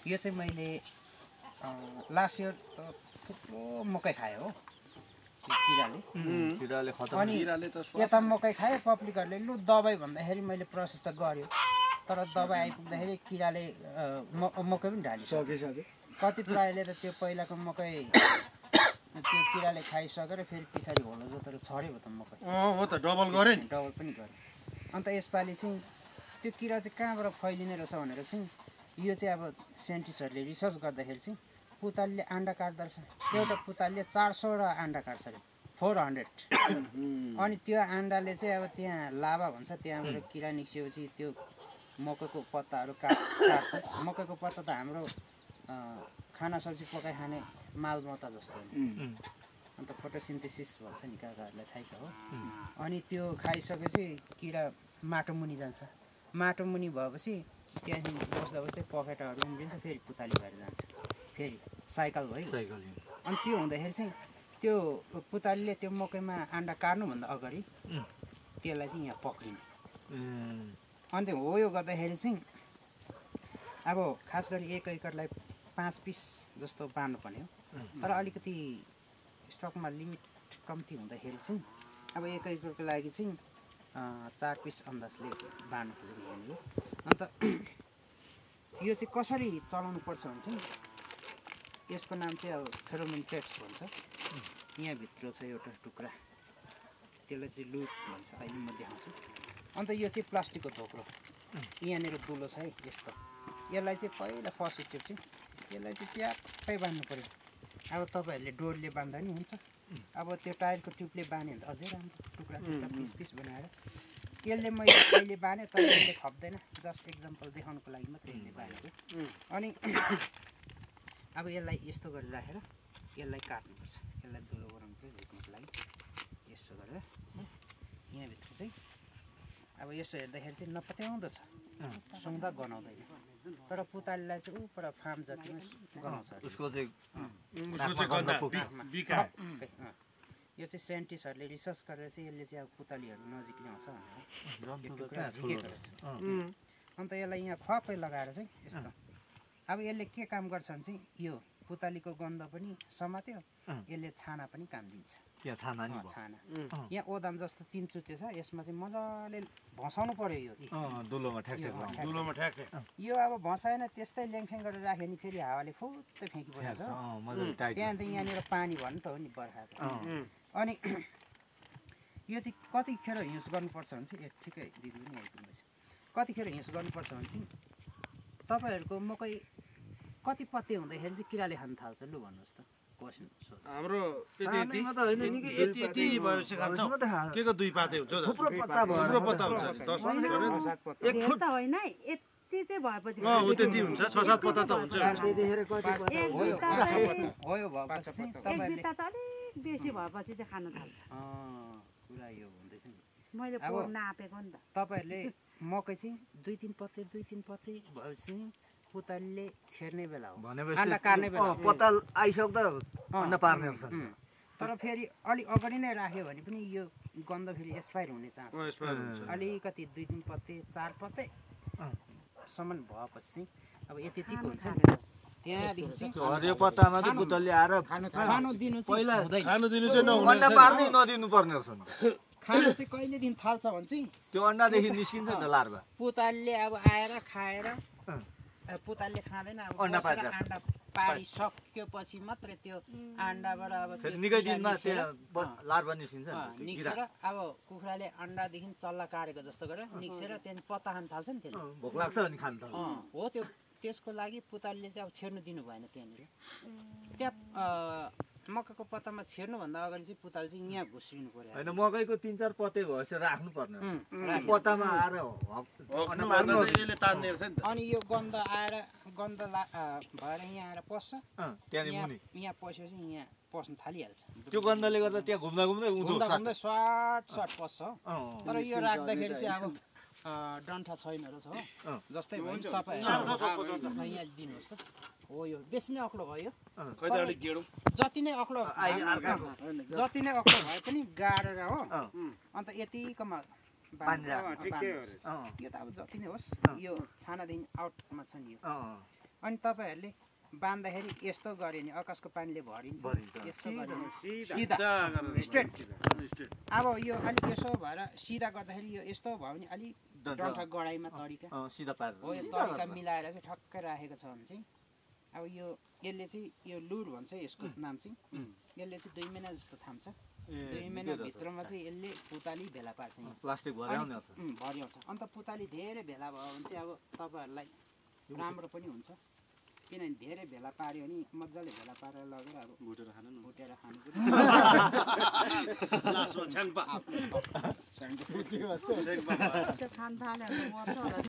यो चाहिँ मैले लास्ट इयर त थुप्रो मकै खायो हो किराले अनि यता मकै खायो पब्लिकहरूले लु दबाई भन्दाखेरि मैले प्रोसेस त गर्यो तर दबाई आइपुग्दाखेरि किराले मकै पनि ढालिसक्यो कति प्रायले त त्यो पहिलाको मकै त्यो किराले खाइसकेर फेरि पछाडि होलो जोतेर छर्यो त मकै हो त डबल गरे नि डबल पनि गरे अन्त यसपालि चाहिँ त्यो किरा चाहिँ कहाँबाट फैलिने रहेछ भनेर चाहिँ यो चाहिँ अब साइन्टिस्टहरूले रिसर्च गर्दाखेरि चाहिँ पुतलीले अन्डा काट्दो रहेछ एउटा पुतलीले 400 अन्डा काट्छ अरे 400 अनि त्यो अन्डाले चाहिँ अब त्यहाँ लाभा भन्छ त्यहाँबाट किरा निस्किएपछि त्यो मकैको पत्ताहरू काट्छ मकैको पत्ता त हाम्रो खाना सब्जी पकाइ खाने मालमत्ता जस्तो हो अन्त फोटोसिन्थेसिस भन्छ नि काकाहरूलाई थाहै छ हो अनि त्यो खाइसकेपछि किरा माटो मुनि जान्छ माटो मुनि भएपछि त्यहाँदेखि बस्दा बस्दै पखेटाहरू उम्रिन्छ फेरि पुतली भएर जान्छ फेरि साइकल भयो अनि त्यो हुँदाखेरि चाहिँ त्यो पुतलीले त्यो मकैमा अन्डा काट्नुभन्दा अगाडि त्यसलाई चाहिँ यहाँ पक्रिने अनि त्यो हो यो गर्दाखेरि चाहिँ अब खास गरी एक एकरलाई 5 पिस जस्तो बाँड्नु पर्ने हो तर अलिकति स्टकमा लिमिट कम्ती हुँदाखेरि चाहिँ अब एक एकरको लागि चाहिँ 4 पिस अन्दाजले बाँड्नु खोजेको यहाँनिर अन्त यो चाहिँ कसरी चलाउनु पर्छ भने चाहिँ यसको नाम चाहिँ अब फेरोमोन ट्र्याप्स भन्छ यहाँभित्र छ एउटा टुक्रा त्यसलाई चाहिँ लुट भन्छ अहिले म देखाउँछु अन्त यो चाहिँ प्लास्टिकको धोक्रो यहाँनिर दुलो छ है यस्तो यसलाई चाहिँ पहिला फर्स्ट स्टेप चाहिँ यसलाई चाहिँ च्याप्पै बाँध्नु पऱ्यो अब तपाईँहरूले डोरले बाँध्दा नि हुन्छ अब त्यो टायरको ट्युबले बाँध्यो भने अझै राम्रो टुक्रा टुक्रा पिस पिस बनाएर यसले मैले अहिले बाँधेँ तर यसले खप्दैन जस्ट एक्जाम्पल देखाउनुको लागि मात्रै यसले बाँधेको अनि अब यसलाई यस्तो गरेर राखेर यसलाई काट्नुपर्छ यसलाई दुलो बनाउनु पऱ्यो झिक्नुको लागि यस्तो गरेर यहाँभित्र चाहिँ अब यसो हेर्दाखेरि चाहिँ नपत्याउँदो छ सुँग्दा गनाउँदैन तर पुतलीलाई चाहिँ पर फार्म जतिमा गनाउँछ यो चाहिँ साइन्टिस्टहरूले रिसर्च गरेर चाहिँ यसले चाहिँ अब पुतलीहरू नजिक ल्याउँछ भनेर झिकेको रहेछ अन्त यसलाई यहाँ खपै लगाएर चाहिँ यस्तो अब यसले के काम गर्छ भने चाहिँ यो पुतलीको गन्ध पनि समात्यो यसले छाना पनि काम दिन्छ छाना यहाँ ओदाम जस्तो 3 चुच्चे छ यसमा चाहिँ मजाले भसाउनु पर्यो यो दुलोमा ठ्याक्कै यो अब भसाएन त्यस्तै ल्याङफ्याङ गरेर राख्यो नि फेरि हावाले फुत्तै फ्याँकी परेछ त्यहाँदेखि यहाँनिर पानी भन्नु त हो नि बर्खाको अनि यो चाहिँ कतिखेर युज गर्नुपर्छ भने चाहिँ ठिकै दिदी पनि आइपुग्दैछ कतिखेर युज गर्नुपर्छ भने चाहिँ तपाईँहरूको मकै कति पत्ते हुँदाखेरि चाहिँ किराले खान थाल्छ लु भन्नुहोस् त हाम्रो यति भएपछि खान्छ के को 2 पाते हुन्छ थुप्रो पत्ता हुन्छ 10 एक फुट त होइन यति चाहिँ भएपछि त्यति हुन्छ 6-7 पत्ता त हुन्छ एक बिटा चाहिँ अलिक बेसी भएपछि चाहिँ खान थाल्छ कुरा यो हुँदैछ नि मैले नापेको नि त तपाईँहरूले मकै चाहिँ 2-3 पत्ते भएपछि पुतलीले छेर्ने बेला हो अन्डा काट्ने बेला पत्ता आइसक्दा अन्डा पार्ने हुन्छ तर फेरि अलि अगाडि नै राख्यो भने पनि यो गन्ध फेरि एक्सपायर हुने चान्स अलिकति 2-3 पत्ते 4 पत्ते सम्म भएपछि अब यति हुन्छ त्यहाँदेखि चाहिँ हरियो पत्तामा चाहिँ पुतली आएर खानु दिनु पहिला खानु दिनु चाहिँ अन्डा पार्नै नदिनु पर्ने रहेछ खानु चाहिँ कहिले दिन थाल्छ भने चाहिँ त्यो अन्डादेखि निस्किन्छ नि लार्भा पुतलीले अब आएर खाएर पुतलीले खाँदैन अब अन्डा पारिसकेपछि मात्रै त्यो अन्डाबाट अब निकै दिनमा लार्भा निस्किन्छ निस्केर अब कुखुराले अन्डादेखि चल्ला काटेको जस्तो गरेर निस्केर त्यहाँदेखि पत्ता खान थाल्छ नि त्यसले भोक लाग्छ अनि खान थाल्छ हो त्यो त्यसको लागि पुतलीले चाहिँ अब छेड्नु दिनु भएन त्यहाँनिर त्यहाँ मकैको पत्तामा छेड्नुभन्दा अगाडि चाहिँ पुतली चाहिँ यहाँ घुस्रिनु पर्यो होइन मकैको 3-4 पत्ते भएपछि राख्नु पर्ने पत्तामा आएर अनि यो गन्ध आएर गन्ध भएर यहाँ आएर पस्छ यहाँ पसेपछि यहाँ पस्नु थालिहाल्छ त्यो गन्धले गर्दा त्यहाँ घुम्दा घुम्दै सर्ट पस्छ तर यो राख्दाखेरि चाहिँ अब डन्ठा छैन रहेछ हो जस्तै भयो तपाईँहरू यहाँ दिनुहोस् त हो यो बेसी नै अग्लो भयो जति नै अग्लो भए पनि गाडेर हो अन्त यतिकोमा यो त अब जति नै होस् यो छानादेखि आउटमा छ नि यो अनि तपाईँहरूले बान्दाखेरि यस्तो गऱ्यो भने आकाशको पानीले भरिन्छ यस्तो गऱ्यो भने सिधा स्ट्रेट अब यो अलिक यसो भएर सिधा गर्दाखेरि यो यस्तो भयो भने अलिक डन्ठा गडाइमा तरिका सिधा पारेर हो यो तरिका मिलाएर चाहिँ ठक्कै राखेको छ भने चाहिँ अब यो यसले चाहिँ यो लुर भन्छ यसको नाम चाहिँ यसले चाहिँ 2 महिना जस्तो थाम्छ 2 महिनाभित्रमा चाहिँ यसले पुताली भेला पार्छ प्लास्टिक भर्याउने भर्याउँछ अन्त पुताली धेरै भेला भयो भने चाहिँ अब तपाईँहरूलाई राम्रो पनि हुन्छ किनभने धेरै भेला पार्यो भने मजाले भेला पारेर लगेर अब भुटेर खानु त्यो खान थाल्यो भने मर्छ होला